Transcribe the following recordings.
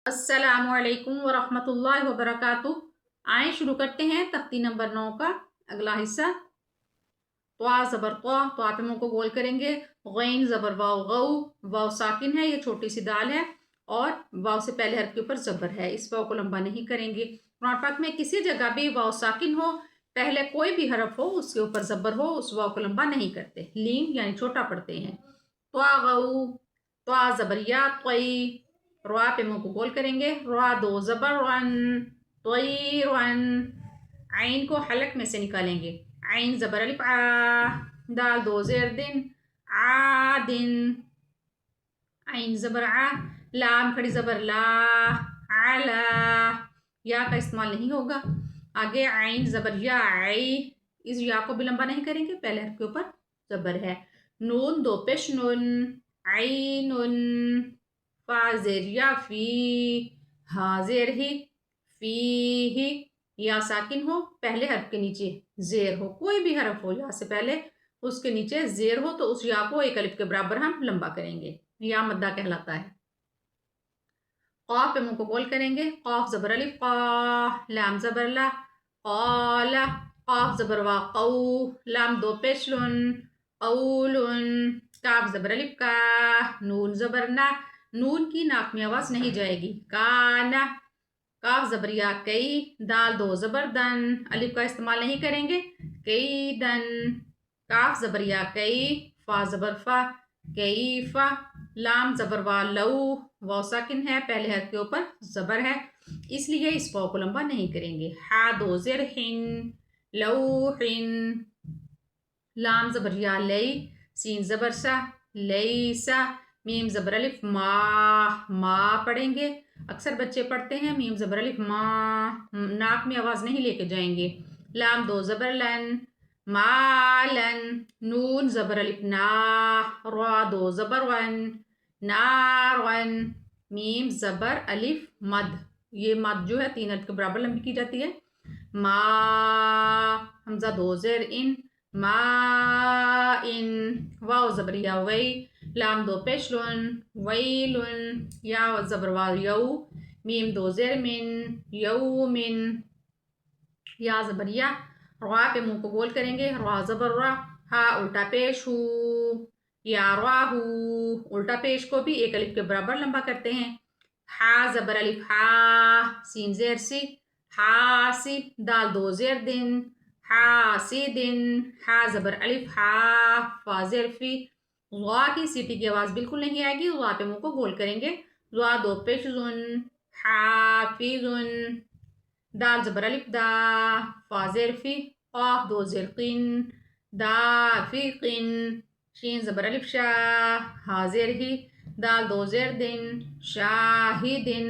السلام علیکم ورحمۃ اللہ وبرکاتہ۔ آئیں شروع کرتے ہیں تختی نمبر 9 کا اگلا حصہ۔ طوا زبر طوا، تو آپ منہ کو گول کریں گے۔ غین زبر واو غو، واو ساکن ہے، یہ چھوٹی سی دال ہے اور واو سے پہلے حرف کے اوپر زبر ہے، اس واو کو لمبا نہیں کریں گے۔ قرآن پاک میں کسی جگہ بھی واو ساکن ہو، پہلے کوئی بھی حرف ہو، اس کے اوپر زبر ہو، اس واو کو لمبا نہیں کرتے، لین یعنی چھوٹا پڑھتے ہیں۔ طوا غو، طوا زبر یا طوی، روا پہ منہ کو گول کریں گے۔ روا دو زبر رن، طیرن۔ عین کو حلق میں سے نکالیں گے۔ عین زبر الف آ، دال دو زیر دن، عادن۔ عین زبر آ، لام کھڑی زبر لا، علا۔ یا کا استعمال نہیں ہوگا۔ آگے عین زبر یا عی، اس یا کو بھی لمبا نہیں کریں گے، پہلے حرف کے اوپر زبر ہے۔ نون دو پیش نون، عینن۔ فا زیر یا فی، ہا زیر ہی، فی ہی۔ یا ساکن ہو، پہلے حرف کے نیچے زیر ہو، کوئی بھی حرف ہو یا سے پہلے اس کے نیچے زیر ہو تو اس یا کو ایک الف کے برابر ہم لمبا کریں گے، یا مدہ کہلاتا ہے۔ قاف پہ منہ کو گول کریں گے۔ قاف زبر الف قا، لام زبر لا، قال۔ قاف زبر وا قو، لام دو پیش لن، قولن۔ کاف زبر الف کا، نون زبر نا، نون کی ناک میں آواز نہیں جائے گی، کانا۔ کاف زبر یا کئی، دال دو زبر دن، الف کا استعمال نہیں کریں گے، کئی دن۔ کاف زبر یا کئی، فا زبر فا، کیفا۔ لام زبر وا لو، واو ساکن ہے، پہلے حرف کے اوپر زبر ہے، اس لیے اس واو کو لمبا نہیں کریں گے۔ ہا دو زیر ہن، لوحن۔ لام زبر یا لئی، سین زبر سا، لیسا۔ میم زبر الف ما، ما پڑھیں گے، اکثر بچے پڑھتے ہیں میم زبر الف ما، ناک میں آواز نہیں لے کے جائیں گے۔ لام دو زبر لن، مالن۔ نون زبر الف نا، را دو زبر ون، نارن۔ میم زبر الف مد، یہ مد جو ہے 3 الف کے برابر لمبی کی جاتی ہے۔ ما، حمزہ دو زیر ان، ما ان۔ واو زبر یا وی، لام دو پیش لن، ویلن۔ یا زبر وا یو، میم دو زیر من، یومن۔ یا زبر یا، را پہ منہ کو گول کریں گے۔ را زبر را، ہا الٹا پیش ہو، یا راہو۔ الٹا پیش کو بھی ایک الف کے برابر لمبا کرتے ہیں۔ ہا زبر الف ہا، سین زیر سی، حاسی۔ دال دو زیر دن، حاسدن۔ ہا زبر الف ہا، فا زیر فی۔ غا کی سیٹی کی آواز بالکل نہیں آئے گی، غا پہ منہ کو گول کریں گے۔ غا دو پیش زن، حافظن۔ دال زبر الف دا، فا زیر فی، قاف دو زیر قن، دافقن۔ شین زبر الف شا، ہا زیر ہی، دال دو زیر دن، شاہدن۔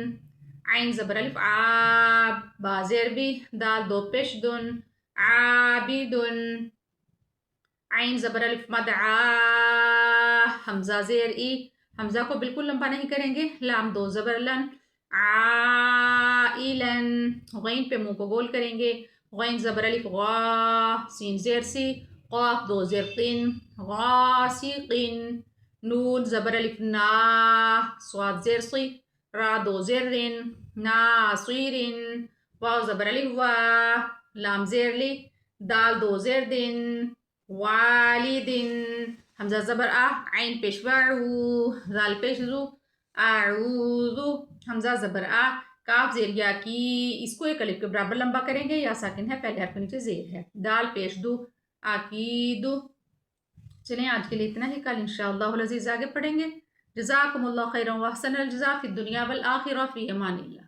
عین زبر الف آ، با زیر بی، دال دو پیش دن، عابدن۔ عین زبر الف مد آ، حمزہ زیر ای، حمزہ کو بالکل لمبا نہیں کریں گے۔ لام دو زبر لن، عائلن۔ غین پہ منہ کو گول کریں گے۔ غین زبر الف غا، سین زیر سی، قاف دو زیر قن، غاسقن۔ نون زبر الف نا، صاد زیر سی، را دو زیر رن، ناصرن۔ واو زبر الف وا، لام زیر لی، دال دو زیر دن، والدن۔ حمزہ زبر آ، عین پیش وعو، دال پیش زو، اعوذو۔ حمزہ زبر آ، کاف زیر یا کی، اس کو ایک الف کے برابر لمبا کریں گے، یا ساکن ہے، پہلے حرف کے نیچے زیر ہے۔ دال پیش دو، عقیدو۔ چلیں آج کے لیے اتنا ہی، کل انشاءاللہ العزیز آگے پڑھیں گے۔ جزاکم اللہ خیرا و احسن الجزاء فی الدنیا والآخرہ، فی امان اللہ۔